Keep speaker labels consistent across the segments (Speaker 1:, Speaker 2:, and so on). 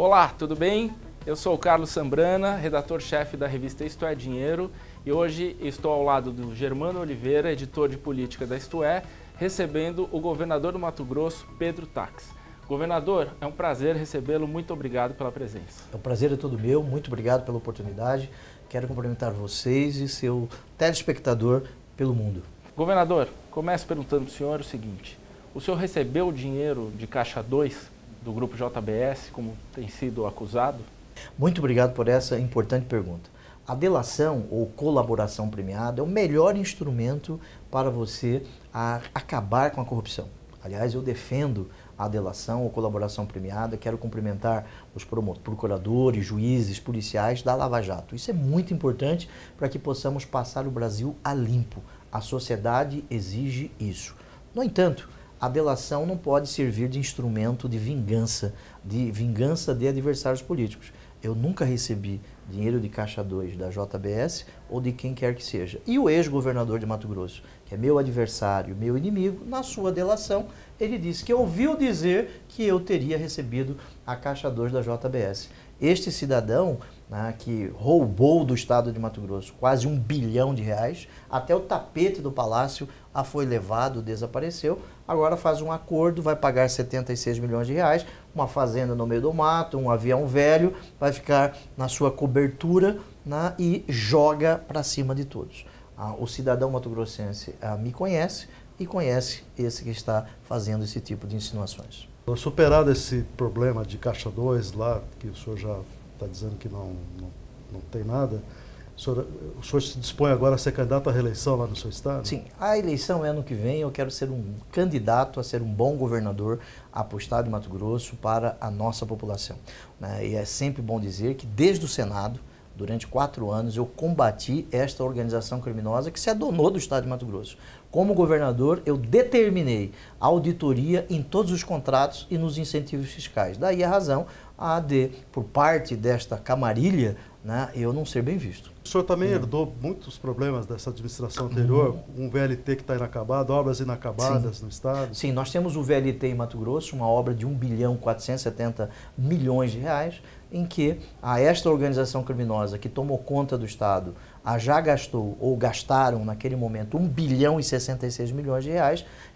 Speaker 1: Olá, tudo bem? Eu sou o Carlos Sambrana, redator-chefe da revista Isto É Dinheiro, e hoje estou ao lado do Germano Oliveira, editor de política da Isto É, recebendo o governador do Mato Grosso, Pedro Taques. Governador, é um prazer recebê-lo, muito obrigado pela presença.
Speaker 2: O prazer é todo meu, muito obrigado pela oportunidade. Quero cumprimentar vocês e seu telespectador pelo mundo.
Speaker 1: Governador, começo perguntando para o senhor o seguinte: o senhor recebeu o dinheiro de Caixa 2 do Grupo JBS, como tem sido acusado?
Speaker 2: Muito obrigado por essa importante pergunta. A delação ou colaboração premiada é o melhor instrumento para você acabar com a corrupção. Aliás, eu defendo a delação ou colaboração premiada. Quero cumprimentar os procuradores, juízes, policiais da Lava Jato. Isso é muito importante para que possamos passar o Brasil a limpo. A sociedade exige isso. No entanto, a delação não pode servir de instrumento de vingança de adversários políticos. Eu nunca recebi dinheiro de Caixa 2 da JBS ou de quem quer que seja. E o ex-governador de Mato Grosso, que é meu adversário, meu inimigo, na sua delação, ele disse que ouviu dizer que eu teria recebido a Caixa 2 da JBS. Este cidadão, né, que roubou do estado de Mato Grosso quase R$1 bilhão, até o tapete do palácio foi levado, desapareceu, agora faz um acordo, vai pagar R$76 milhões, uma fazenda no meio do mato, um avião velho, vai ficar na sua cobertura, né, e joga para cima de todos. O cidadão mato-grossense me conhece e conhece esse que está fazendo esse tipo de insinuações.
Speaker 3: Superado esse problema de Caixa 2 lá, que o senhor já está dizendo que não tem nada, o senhor se dispõe agora a ser candidato à reeleição lá no seu estado?
Speaker 2: Sim, a eleição é ano que vem. Eu quero ser um candidato a ser um bom governador para o estado de Mato Grosso, para a nossa população. E é sempre bom dizer que desde o Senado, durante 4 anos, eu combati esta organização criminosa que se adonou do estado de Mato Grosso. Como governador, eu determinei a auditoria em todos os contratos e nos incentivos fiscais. Daí a razão por parte desta camarilha, eu não ser bem visto.
Speaker 3: O senhor também herdou muitos problemas dessa administração anterior, um VLT que está inacabado, obras inacabadas no estado?
Speaker 2: Sim, nós temos o VLT em Mato Grosso, uma obra de R$1 bilhão 470 milhões, em que esta organização criminosa que tomou conta do estado já gastou ou gastaram naquele momento R$1 bilhão e 66 milhões,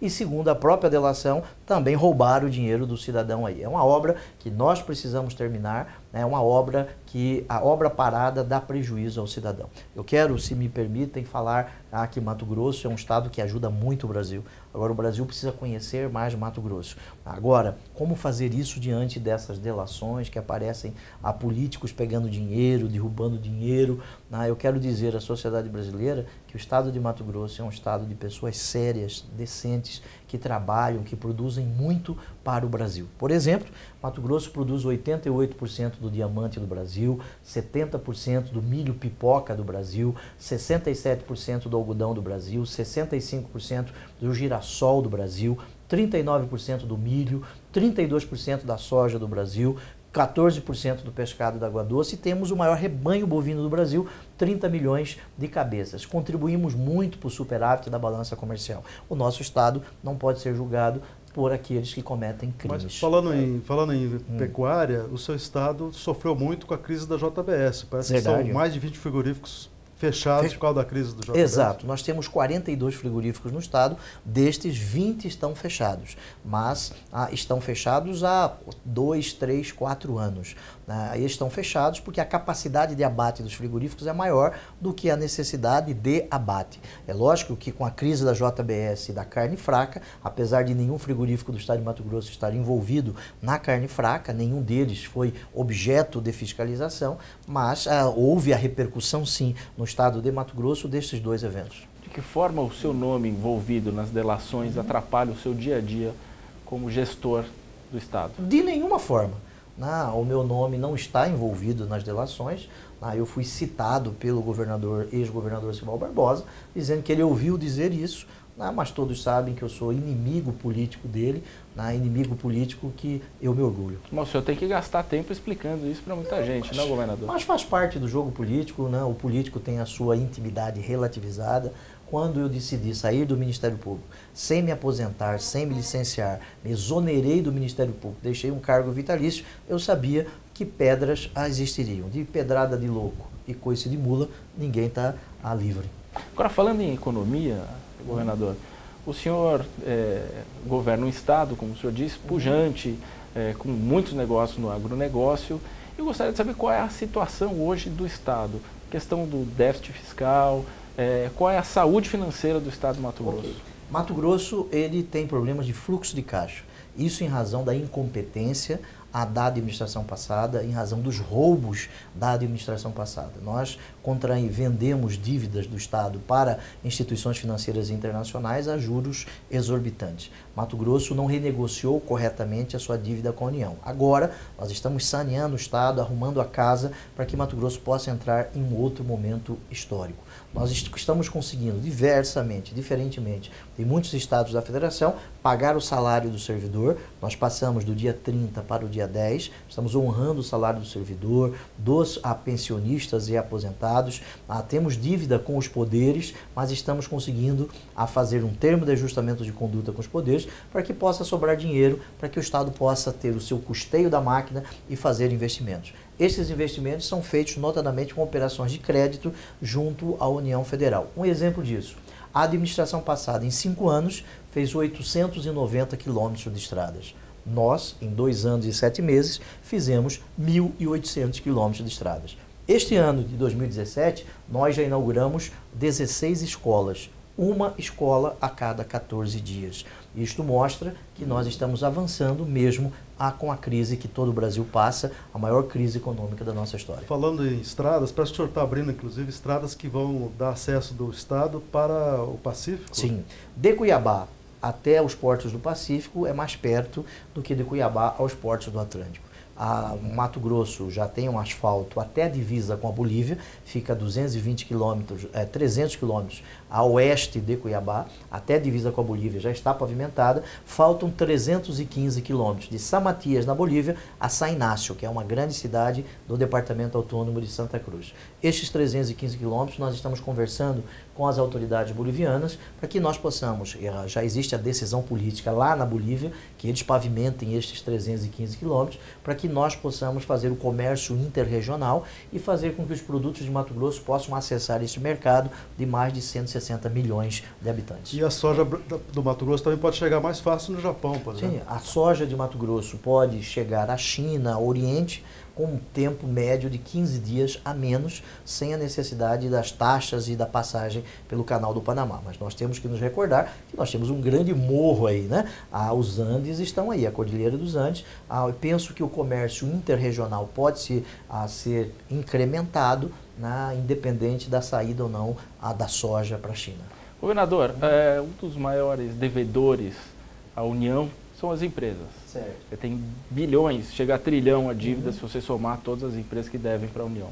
Speaker 2: e segundo a própria delação, também roubaram o dinheiro do cidadão aí. É uma obra que nós precisamos terminar, é uma obra que a obra parada dá prejuízo ao cidadão. Eu quero, se me permitem, falar que Mato Grosso é um estado que ajuda muito o Brasil. Agora o Brasil precisa conhecer mais Mato Grosso. Agora, como fazer isso diante dessas delações que aparecem a políticos pegando dinheiro, derrubando dinheiro? Eu quero dizer à sociedade brasileira que o estado de Mato Grosso é um estado de pessoas sérias, decentes, que trabalham, que produzem muito para o Brasil. Por exemplo, Mato Grosso produz 88% do diamante do Brasil, 70% do milho pipoca do Brasil, 67% do algodão do Brasil, 65% do girassol do Brasil, 39% do milho, 32% da soja do Brasil, 14% do pescado da água doce, e temos o maior rebanho bovino do Brasil, 30 milhões de cabeças. Contribuímos muito para o superávit da balança comercial. O nosso estado não pode ser julgado por aqueles que cometem crimes.
Speaker 3: Mas falando em pecuária, o seu estado sofreu muito com a crise da JBS. Parece que são mais de 20 frigoríficos fechados por causa da crise do JBS.
Speaker 2: Exato. Nós temos 42 frigoríficos no estado, destes 20 estão fechados, mas estão fechados há 2, 3, 4 anos. Eles estão fechados porque a capacidade de abate dos frigoríficos é maior do que a necessidade de abate. É lógico que com a crise da JBS e da carne fraca, apesar de nenhum frigorífico do estado de Mato Grosso estar envolvido na carne fraca, nenhum deles foi objeto de fiscalização, mas houve a repercussão sim no estado de Mato Grosso destes 2 eventos.
Speaker 1: De que forma o seu nome envolvido nas delações atrapalha o seu dia a dia como gestor do estado?
Speaker 2: De nenhuma forma. O meu nome não está envolvido nas delações. Eu fui citado pelo ex-governador Simal Barbosa, dizendo que ele ouviu dizer isso, mas todos sabem que eu sou inimigo político dele, inimigo político que eu me orgulho.
Speaker 1: Mas o senhor tem que gastar tempo explicando isso para muita gente, governador?
Speaker 2: Mas faz parte do jogo político, o político tem a sua intimidade relativizada, Quando eu decidi sair do Ministério Público, sem me aposentar, sem me licenciar, me exonerei do Ministério Público, deixei um cargo vitalício, eu sabia que pedras existiriam. De pedrada de louco e coice de mula, ninguém está livre.
Speaker 1: Agora, falando em economia, governador, o senhor governa um estado, como o senhor disse, pujante, com muitos negócios no agronegócio. Eu gostaria de saber qual é a situação hoje do estado, questão do déficit fiscal, qual é a saúde financeira do estado de Mato Grosso?
Speaker 2: Okay. Mato Grosso, ele tem problemas de fluxo de caixa. Isso em razão da incompetência da administração passada, em razão dos roubos da administração passada. Nós vendemos dívidas do Estado para instituições financeiras internacionais a juros exorbitantes. Mato Grosso não renegociou corretamente a sua dívida com a União. Agora, nós estamos saneando o Estado, arrumando a casa para que Mato Grosso possa entrar em um outro momento histórico. Nós estamos conseguindo diferentemente em muitos estados da federação, pagar o salário do servidor. Nós passamos do dia 30 para o dia 10, estamos honrando o salário do servidor, dos pensionistas e aposentados. Temos dívida com os poderes, mas estamos conseguindo fazer um termo de ajustamento de conduta com os poderes para que possa sobrar dinheiro, para que o Estado possa ter o seu custeio da máquina e fazer investimentos. Esses investimentos são feitos notadamente com operações de crédito junto à União Federal. Um exemplo disso, a administração passada, em 5 anos, fez 890 quilômetros de estradas. Nós, em 2 anos e 7 meses, fizemos 1.800 quilômetros de estradas. Este ano de 2017, nós já inauguramos 16 escolas, uma escola a cada 14 dias. Isto mostra que nós estamos avançando mesmo com a crise que todo o Brasil passa, a maior crise econômica da nossa história.
Speaker 3: Falando em estradas, parece que o senhor está abrindo, inclusive, estradas que vão dar acesso do Estado para o Pacífico?
Speaker 2: Sim. De Cuiabá até os portos do Pacífico é mais perto do que de Cuiabá aos portos do Atlântico. Mato Grosso já tem um asfalto até a divisa com a Bolívia, fica a 220 quilômetros, 300 quilômetros a oeste de Cuiabá, até a divisa com a Bolívia já está pavimentada. Faltam 315 quilômetros de São Matias, na Bolívia, a São Inácio, que é uma grande cidade do Departamento Autônomo de Santa Cruz. Estes 315 quilômetros nós estamos conversando com as autoridades bolivianas para que nós possamos, já existe a decisão política lá na Bolívia, que eles pavimentem estes 315 quilômetros, para que nós possamos fazer o comércio interregional e fazer com que os produtos de Mato Grosso possam acessar esse mercado de mais de 160 milhões de habitantes.
Speaker 3: E a soja do Mato Grosso também pode chegar mais fácil no Japão, por exemplo?
Speaker 2: Sim, a soja de Mato Grosso pode chegar à China, ao Oriente, com um tempo médio de 15 dias a menos, sem a necessidade das taxas e da passagem pelo Canal do Panamá. Mas nós temos que nos recordar que nós temos um grande morro aí, né? Os Andes estão aí, a Cordilheira dos Andes. Eu penso que o comércio interregional pode ser incrementado, independente da saída ou não da soja para a China.
Speaker 1: Governador, um dos maiores devedores à União são as empresas.
Speaker 2: Certo.
Speaker 1: Você tem bilhões, chega a trilhão a dívida se você somar todas as empresas que devem para a União.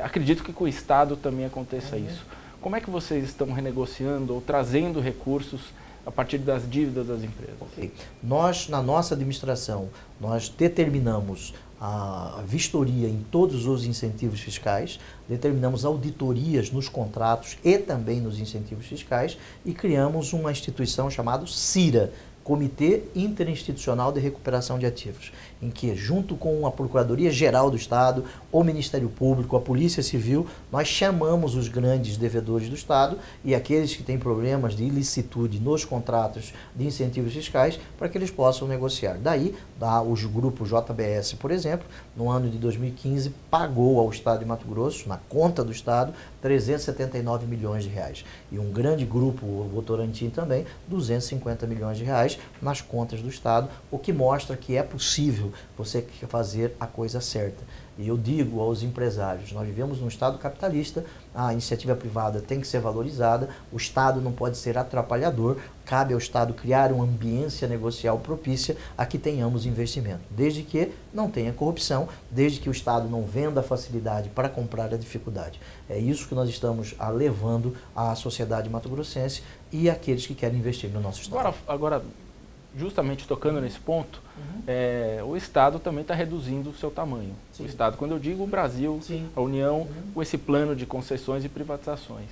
Speaker 1: Acredito que com o Estado também aconteça isso. Como é que vocês estão renegociando ou trazendo recursos a partir das dívidas das empresas?
Speaker 2: Okay. Nós, na nossa administração, nós determinamos a vistoria em todos os incentivos fiscais, determinamos auditorias nos contratos e também nos incentivos fiscais e criamos uma instituição chamada CIRA, Comitê Interinstitucional de Recuperação de Ativos, em que, junto com a Procuradoria-Geral do Estado, o Ministério Público, a Polícia Civil, nós chamamos os grandes devedores do Estado e aqueles que têm problemas de ilicitude nos contratos de incentivos fiscais para que eles possam negociar. Daí, o grupo JBS, por exemplo, no ano de 2015, pagou ao Estado de Mato Grosso, na conta do Estado, 379 milhões de reais. E um grande grupo, o Votorantim também, 250 milhões de reais nas contas do Estado, o que mostra que é possível você fazer a coisa certa. E eu digo aos empresários, nós vivemos num Estado capitalista, a iniciativa privada tem que ser valorizada, o Estado não pode ser atrapalhador, cabe ao Estado criar uma ambiência negocial propícia a que tenhamos investimento, desde que não tenha corrupção, desde que o Estado não venda a facilidade para comprar a dificuldade. É isso que nós estamos levando à sociedade mato-grossense e àqueles que querem investir no nosso Estado.
Speaker 1: Agora justamente tocando nesse ponto, o Estado também está reduzindo o seu tamanho. Sim. O Estado, quando eu digo o Brasil, sim, a União, com esse plano de concessões e privatizações.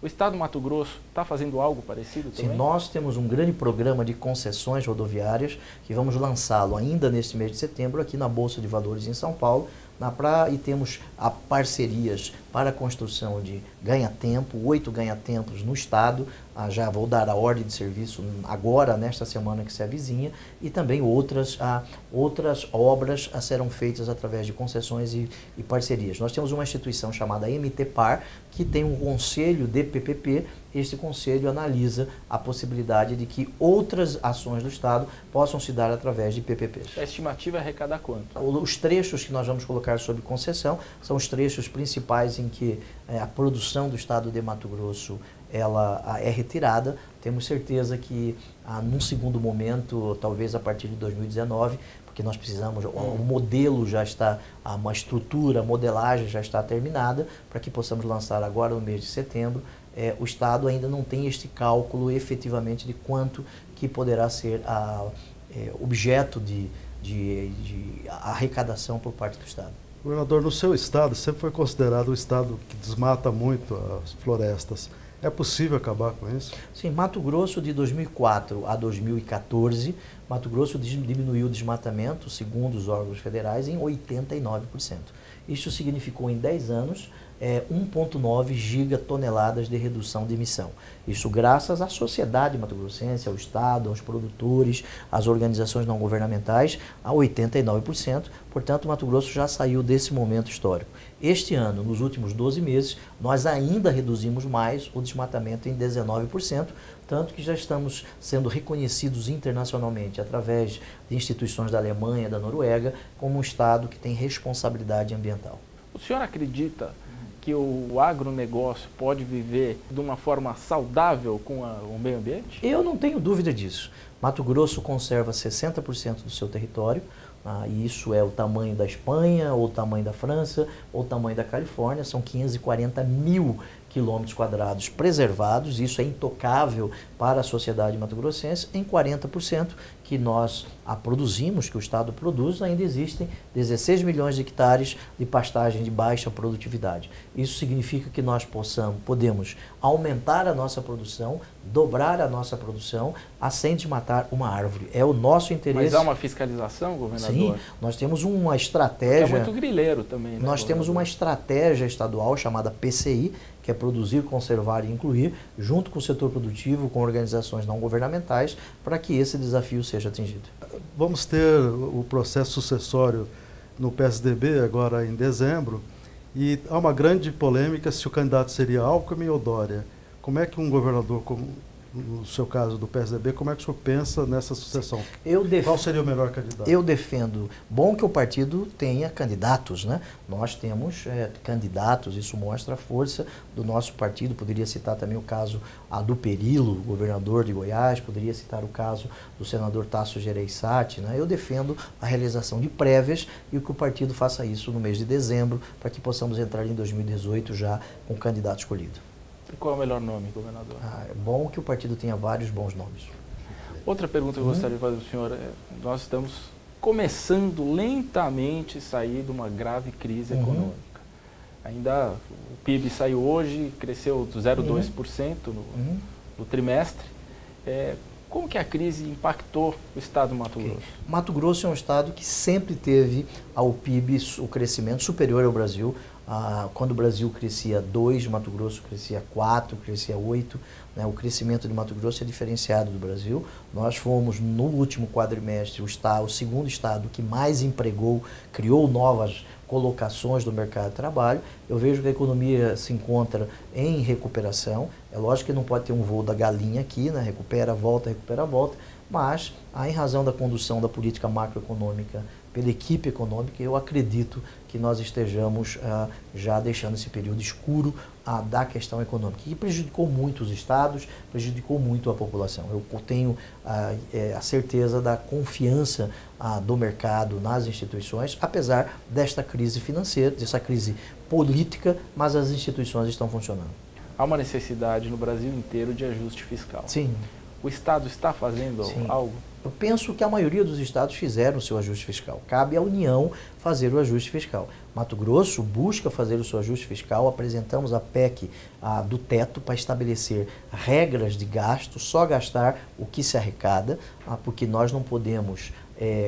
Speaker 1: O Estado do Mato Grosso está fazendo algo parecido também?
Speaker 2: Sim, nós temos um grande programa de concessões rodoviárias que vamos lançá-lo ainda neste mês de setembro aqui na Bolsa de Valores em São Paulo. E temos parcerias para a construção de ganha-tempo, 8 ganha-tempos no estado, já vou dar a ordem de serviço agora, nesta semana que se avizinha, e também outras obras serão feitas através de concessões e parcerias. Nós temos uma instituição chamada MTPAR, que tem um conselho de PPP. Este conselho analisa a possibilidade de que outras ações do Estado possam se dar através de PPPs.
Speaker 1: A estimativa é arrecadar quanto?
Speaker 2: Os trechos que nós vamos colocar sob concessão são os trechos principais em que a produção do Estado de Mato Grosso ela é retirada. Temos certeza que num segundo momento, talvez a partir de 2019, porque nós precisamos, o modelo já está, uma estrutura, a modelagem já está terminada, para que possamos lançar agora no mês de setembro. O Estado ainda não tem este cálculo efetivamente de quanto que poderá ser objeto de arrecadação por parte do Estado.
Speaker 3: Governador, no seu estado sempre foi considerado o estado que desmata muito as florestas. É possível acabar com isso?
Speaker 2: Sim, Mato Grosso de 2004 a 2014, Mato Grosso diminuiu o desmatamento, segundo os órgãos federais, em 89%. Isso significou em 10 anos 1,9 gigatoneladas de redução de emissão. Isso graças à sociedade mato-grossense, ao Estado, aos produtores, às organizações não governamentais, a 89%. Portanto, Mato Grosso já saiu desse momento histórico. Este ano, nos últimos 12 meses, nós ainda reduzimos mais o desmatamento em 19%, tanto que já estamos sendo reconhecidos internacionalmente através de instituições da Alemanha, da Noruega, como um Estado que tem responsabilidade ambiental.
Speaker 1: O senhor acredita que o agronegócio pode viver de uma forma saudável com o meio ambiente?
Speaker 2: Eu não tenho dúvida disso. Mato Grosso conserva 60% do seu território, e isso é o tamanho da Espanha, ou o tamanho da França, ou o tamanho da Califórnia. São 540 mil quilômetros quadrados preservados. Isso é intocável para a sociedade mato-grossense. Em 40% que nós produzimos, que o Estado produz, ainda existem 16 milhões de hectares de pastagem de baixa produtividade. Isso significa que nós podemos aumentar a nossa produção, dobrar a nossa produção, sem desmatar uma árvore. É o nosso interesse.
Speaker 1: Mas há uma fiscalização, governador?
Speaker 2: Sim, nós temos uma estratégia...
Speaker 1: Porque é muito grileiro também, né,
Speaker 2: nós temos uma estratégia estadual chamada PCI, que é produzir, conservar e incluir, junto com o setor produtivo, com organizações não governamentais, para que esse desafio seja atingido.
Speaker 3: Vamos ter o processo sucessório no PSDB agora em dezembro, e há uma grande polêmica se o candidato seria Alckmin ou Dória. Como é que um governador, como no seu caso do PSDB, como é que o senhor pensa nessa sucessão? Qual seria o melhor candidato?
Speaker 2: Eu defendo, bom que o partido tenha candidatos, né? Nós temos candidatos, isso mostra a força do nosso partido. Poderia citar também o caso do Perillo, governador de Goiás, poderia citar o caso do senador Tasso Gereissati, né? Eu defendo a realização de prévias e que o partido faça isso no mês de dezembro, para que possamos entrar em 2018 já com o candidato escolhido.
Speaker 1: E qual é o melhor nome, governador?
Speaker 2: É bom que o partido tenha vários bons nomes.
Speaker 1: Outra pergunta que eu gostaria de fazer para o senhor nós estamos começando lentamente a sair de uma grave crise econômica. Ainda o PIB saiu hoje, cresceu 0,2% no trimestre. Como que a crise impactou o estado do Mato Grosso?
Speaker 2: Mato Grosso é um estado que sempre teve ao PIB o crescimento superior ao Brasil. Quando o Brasil crescia 2, Mato Grosso crescia 4, crescia 8. Né? O crescimento de Mato Grosso é diferenciado do Brasil. Nós fomos, no último quadrimestre, o segundo estado que mais empregou, criou novas colocações do mercado de trabalho. Eu vejo que a economia se encontra em recuperação. É lógico que não pode ter um voo da galinha aqui, né? Recupera, volta, mas, em razão da condução da política macroeconômica pela equipe econômica, eu acredito que nós estejamos já deixando esse período escuro da questão econômica, que prejudicou muito os estados, prejudicou muito a população. Eu tenho a certeza da confiança do mercado nas instituições, apesar desta crise financeira, dessa crise política, mas as instituições estão funcionando.
Speaker 1: Há uma necessidade no Brasil inteiro de ajuste fiscal.
Speaker 2: Sim.
Speaker 1: O Estado está fazendo
Speaker 2: Sim.
Speaker 1: algo?
Speaker 2: Eu penso que a maioria dos estados fizeram o seu ajuste fiscal. Cabe à União fazer o ajuste fiscal. Mato Grosso busca fazer o seu ajuste fiscal. Apresentamos a PEC do teto para estabelecer regras de gasto, só gastar o que se arrecada, porque nós não podemos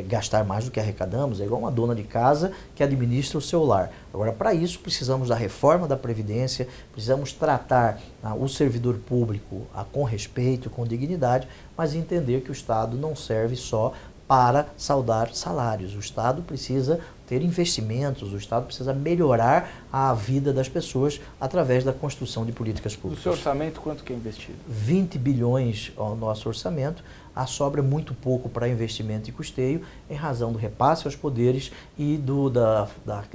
Speaker 2: gastar mais do que arrecadamos. É igual uma dona de casa que administra o seu lar. Agora, para isso, precisamos da reforma da Previdência, precisamos tratar o servidor público com respeito, com dignidade, mas entender que o Estado não serve só para saldar salários. O Estado precisa ter investimentos, o Estado precisa melhorar a vida das pessoas através da construção de políticas públicas.
Speaker 1: Do seu orçamento, quanto que é investido?
Speaker 2: 20 bilhões ao nosso orçamento, a sobra é muito pouco para investimento e custeio, em razão do repasse aos poderes e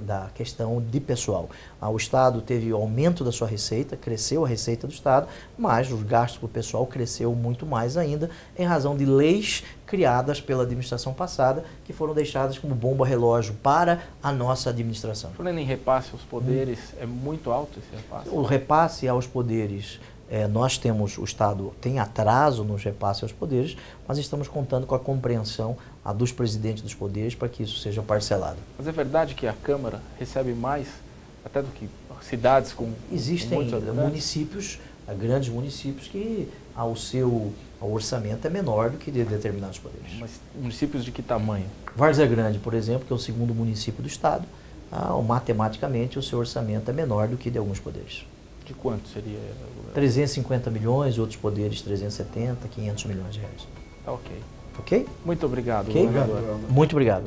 Speaker 2: da questão de pessoal. O Estado teve aumento da sua receita, cresceu a receita do Estado, mas os gastos para o pessoal cresceu muito mais ainda, em razão de leis criadas pela administração passada, que foram deixadas como bomba relógio para a nossa administração.
Speaker 1: Falando em repasse aos poderes, é muito alto esse repasse?
Speaker 2: O repasse aos poderes, o Estado tem atraso nos repasses aos poderes, mas estamos contando com a compreensão dos presidentes dos poderes para que isso seja parcelado.
Speaker 1: Mas é verdade que a Câmara recebe mais até do que cidades com
Speaker 2: Existem
Speaker 1: muitos habitantes?
Speaker 2: municípios, grandes municípios, que o orçamento é menor do que de determinados poderes.
Speaker 1: Mas municípios de que tamanho?
Speaker 2: Várzea Grande, por exemplo, que é o segundo município do Estado, matematicamente o seu orçamento é menor do que de alguns poderes.
Speaker 1: De quanto seria?
Speaker 2: 350 milhões, outros poderes 370, 500 milhões de reais.
Speaker 1: Tá ok.
Speaker 2: Ok?
Speaker 1: Muito obrigado,
Speaker 2: Ok?
Speaker 1: governador.
Speaker 2: Muito obrigado.